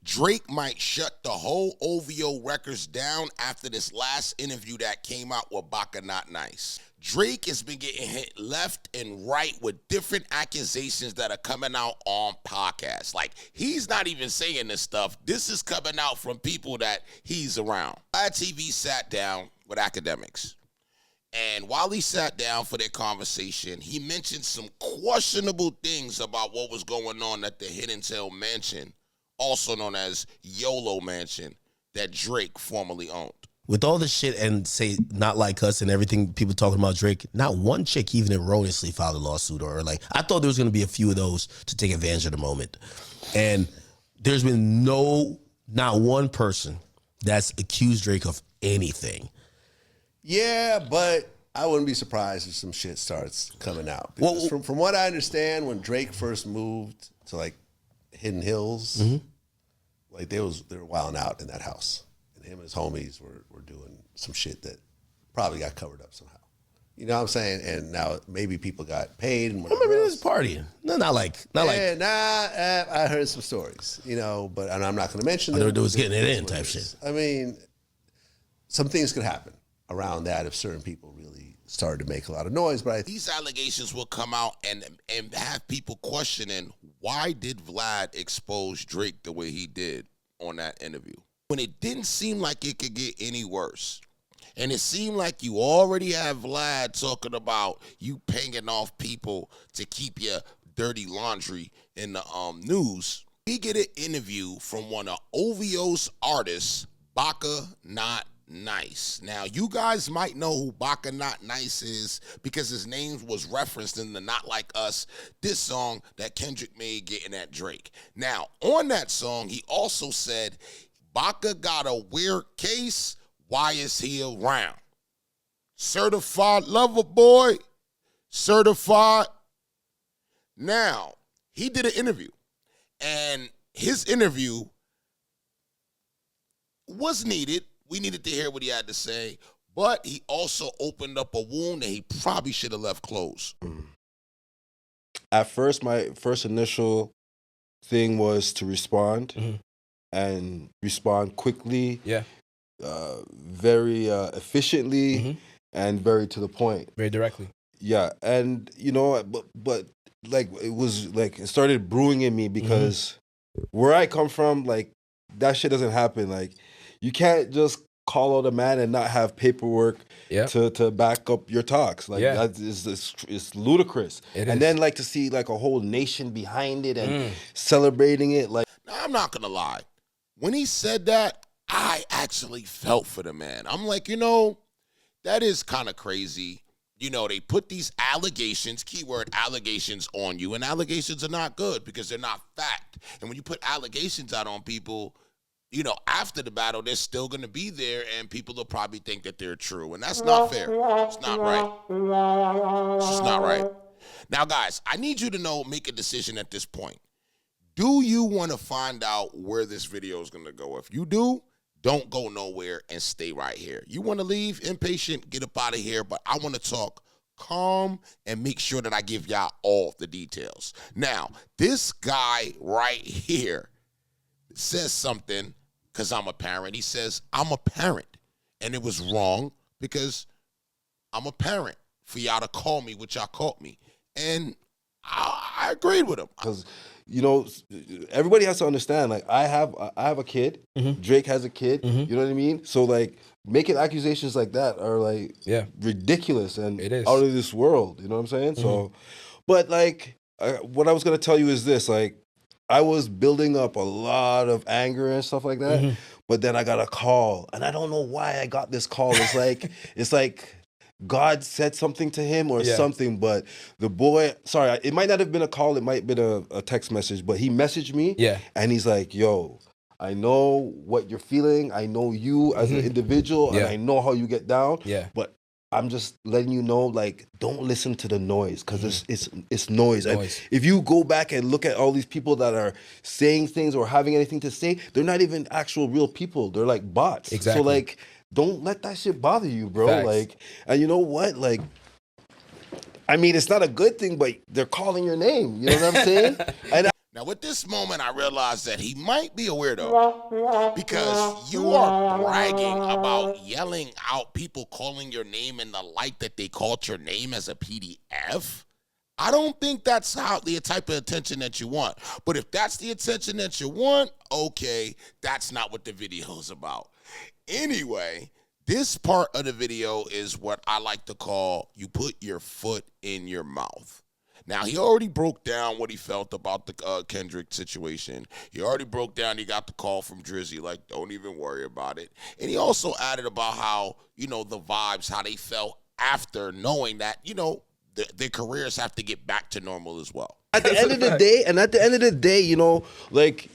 Drake might shut the whole OVO records down after this last interview that came out with Baka Not Nice. Drake has been getting hit left and right with different accusations that are coming out on podcasts. Like, he's not even saying this stuff. This is coming out from people that he's around. Vlad TV sat down with academics. And while he sat down for their conversation, he mentioned some questionable things about what was going on at the Hidden Tail Mansion, also known as YOLO Mansion, that Drake formerly owned. With all this shit and say not like us and everything people talking about Drake, not one chick even erroneously filed a lawsuit or like, I thought there was going to be a few of those to take advantage of the moment. And there's been not one person that's accused Drake of anything. Yeah, but I wouldn't be surprised if some shit starts coming out. Because from what I understand, when Drake first moved to like Hidden Hills, like they were wilding out in that house. And him and his homies were doing some shit that probably got covered up somehow. You know what I'm saying? And now maybe people got paid. And I remember there was partying. No, not like. I heard some stories, you know, and I'm not going to mention them. There was getting it in type shit. I mean, some things could happen around that if certain people really started to make a lot of noise. But these allegations will come out and have people questioning, why did Vlad expose Drake the way he did on that interview? When it didn't seem like it could get any worse. And it seemed like you already have Vlad talking about you paying off people to keep your dirty laundry in the news. We get an interview from one of OVO's artists, Baka Not Nice. Now, you guys might know who Baka Not Nice is because his name was referenced in the Not Like Us, this song that Kendrick made getting at Drake. Now, on that song, he also said, Baka got a weird case, why is he around? Certified lover boy, certified. Now, he did an interview, and his interview was needed. We needed to hear what he had to say, but he also opened up a wound that he probably should have left closed. At first, my first initial thing was to respond and respond quickly, very efficiently, and very to the point. Very directly. Yeah, and you know, but like it was like it started brewing in me because where I come from, like that shit doesn't happen. Like you can't just call out a man and not have paperwork to back up your talks. Like that is ludicrous. And then like to see like a whole nation behind it and celebrating it. Like now, I'm not gonna lie, when he said that, I actually felt for the man. I'm like, you know, that is kind of crazy. You know, they put these allegations, keyword allegations, on you, and allegations are not good because they're not fact. And when you put allegations out on people, you know, after the battle, they're still going to be there, and people will probably think that they're true, and that's not fair. It's not right. It's just not right. Now, guys, I need you to make a decision at this point. Do you want to find out where this video is going to go? If you do, don't go nowhere and stay right here. You want to leave impatient, get up out of here, but I want to talk calm and make sure that I give y'all all the details. Now, this guy right here says something because I'm a parent. He says, I'm a parent, and it was wrong because I'm a parent for y'all to call me what y'all called me. And I agreed with him. Because, you know, everybody has to understand, like, I have a kid. Drake has a kid. You know what I mean? So, like, making accusations like that are, like, ridiculous and out of this world. You know what I'm saying? So, but, like, what I was going to tell you is this. Like, I was building up a lot of anger and stuff like that. But then I got a call. And I don't know why I got this call. It's like God said something to him or something, but the boy, sorry, it might not have been a call, it might have been a text message, but he messaged me and he's like, yo, I know what you're feeling, I know you as an individual, and I know how you get down, but I'm just letting you know, like, don't listen to the noise, because it's noise. And if you go back and look at all these people that are saying things or having anything to say, they're not even actual real people, they're like bots. So like, don't let that shit bother you, bro. Facts. Like, and you know what? Like, I mean, it's not a good thing, but they're calling your name. You know what I'm saying? And Now, with this moment, I realized that he might be a weirdo because you are bragging about yelling out people calling your name in the light that they called your name as a PDF. I don't think that's the type of attention that you want. But if that's the attention that you want, okay, that's not what the video is about. Anyway, this part of the video is what I like to call you put your foot in your mouth. Now, he already broke down what he felt about the Kendrick situation. He already broke down, he got the call from Drizzy, like, don't even worry about it. And he also added about how, the vibes, how they felt after knowing that, their careers have to get back to normal as well. At the end of the day, like,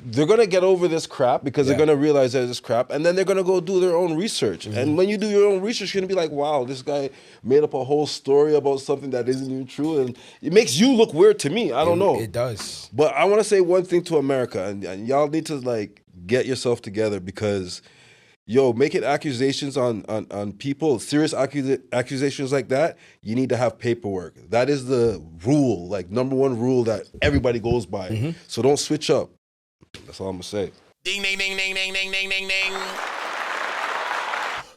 they're going to get over this crap because they're going to realize that it's crap, and then they're going to go do their own research. Mm-hmm. And when you do your own research, you're going to be like, wow, this guy made up a whole story about something that isn't even true, and it makes you look weird to me. I don't know. It does. But I want to say one thing to America, and y'all need to, like, get yourself together because, making accusations on people, serious accusations like that, you need to have paperwork. That is the rule, like, number one rule that everybody goes by. Mm-hmm. So don't switch up. That's all I'm gonna say. Ding, ding, ding, ding, ding, ding, ding, ding, ding.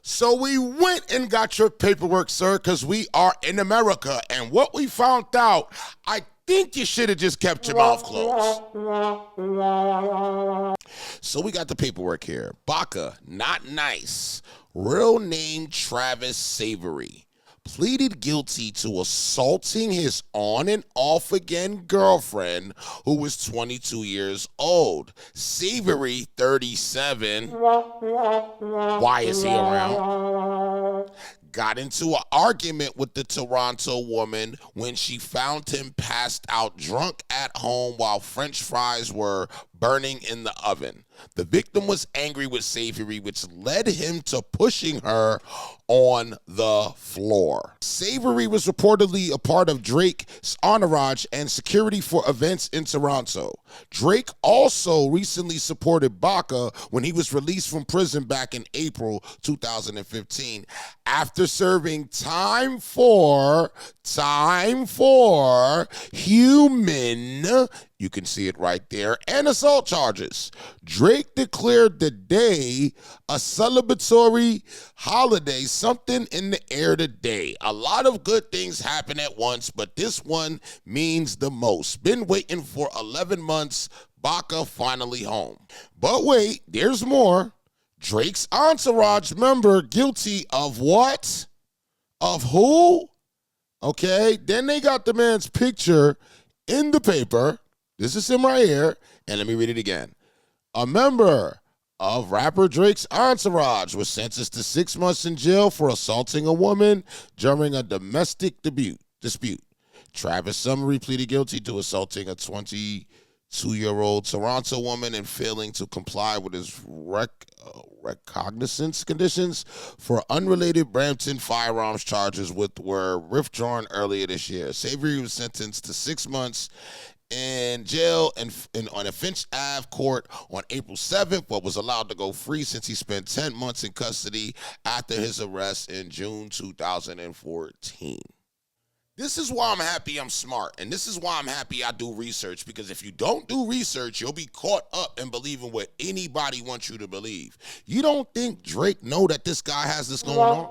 So we went and got your paperwork, sir, because we are in America. And what we found out, I think you should have just kept your mouth closed. So we got the paperwork here. Baka Not Nice, real name Travis Savory, pleaded guilty to assaulting his on and off again girlfriend who was 22 years old. Savory, 37. Why is he around? Got into an argument with the Toronto woman when she found him passed out drunk at home while French fries were burning in the oven. The victim was angry with Savory, which led him to pushing her on the floor. Savory was reportedly a part of Drake's entourage and security for events in Toronto. Drake also recently supported Baka when he was released from prison back in April 2015 after serving time for human, you can see it right there, and assault charges. Drake declared the day a celebratory holiday, something in the air today. A lot of good things happen at once, but this one means the most. Been waiting for 11 months, Baka finally home. But wait, there's more. Drake's entourage member guilty of what? Of who? Okay, then they got the man's picture in the paper. This is him right here, and let me read it again. A member of rapper Drake's entourage was sentenced to 6 months in jail for assaulting a woman during a domestic dispute. Travis Summery pleaded guilty to assaulting a 22-year-old Toronto woman and failing to comply with his recognizance conditions for unrelated Brampton firearms charges were withdrawn earlier this year. Savory was sentenced to 6 months in jail and on a Finch Ave court on April 7th, but was allowed to go free since he spent 10 months in custody after his arrest in June 2014. This is why I'm happy I'm smart, and this is why I'm happy I do research, because if you don't do research, you'll be caught up in believing what anybody wants you to believe. You don't think Drake know that this guy has this going on?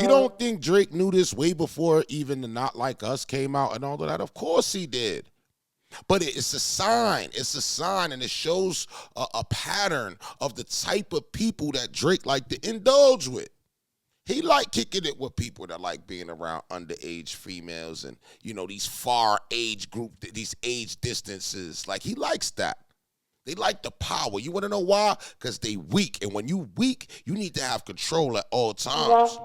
You don't think Drake knew this way before even the Not Like Us came out and all of that? Of course he did. But it's a sign. It's a sign, and it shows a pattern of the type of people that Drake like to indulge with. He like kicking it with people that like being around underage females and, these far age group, these age distances. Like, he likes that. They like the power. You want to know why? Because they weak. And when you weak, you need to have control at all times.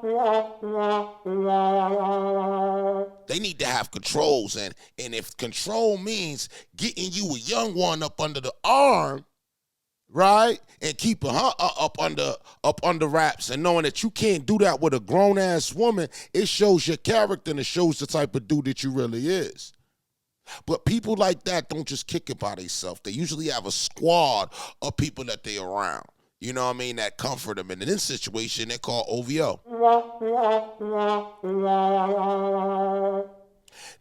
They need to have controls. And if control means getting you a young one up under the arm, right, and keeping her up under wraps, and knowing that you can't do that with a grown-ass woman, it shows your character and it shows the type of dude that you really is. But people like that don't just kick it by themselves. They usually have a squad of people that they around. You know what I mean? That comfort them. And in this situation, they're called OVO.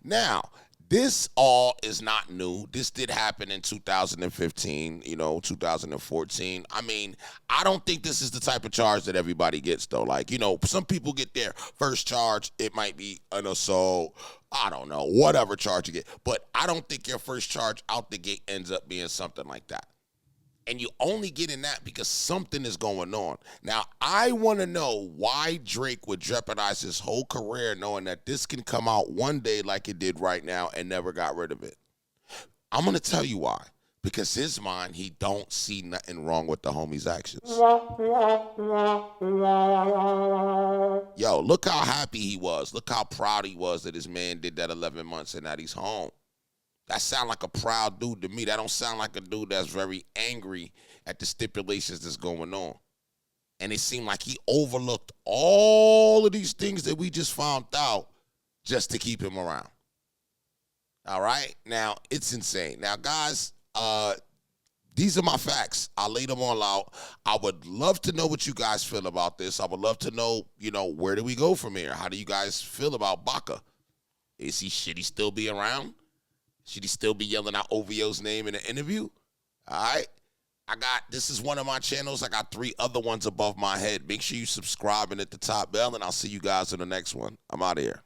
Now, this all is not new. This did happen in 2015, 2014. I mean, I don't think this is the type of charge that everybody gets, though. Like, some people get their first charge. It might be an assault. I don't know, whatever charge you get. But I don't think your first charge out the gate ends up being something like that. And you only get in that because something is going on. Now, I want to know why Drake would jeopardize his whole career knowing that this can come out one day like it did right now and never got rid of it. I'm going to tell you why. Because his mind, he don't see nothing wrong with the homie's actions. Yo, look how happy he was. Look how proud he was that his man did that 11 months and that he's home. That sound like a proud dude to me. That don't sound like a dude that's very angry at the stipulations that's going on. And it seemed like he overlooked all of these things that we just found out just to keep him around. All right? Now, it's insane. Now, guys, these are my facts. I laid them all out. I would love to know what you guys feel about this. I would love to know, where do we go from here? How do you guys feel about Baka? Should he still be around? Should he still be yelling out OVO's name in an interview? All right. This is one of my channels. I got 3 other ones above my head. Make sure you subscribe and hit the top bell, and I'll see you guys in the next one. I'm out of here.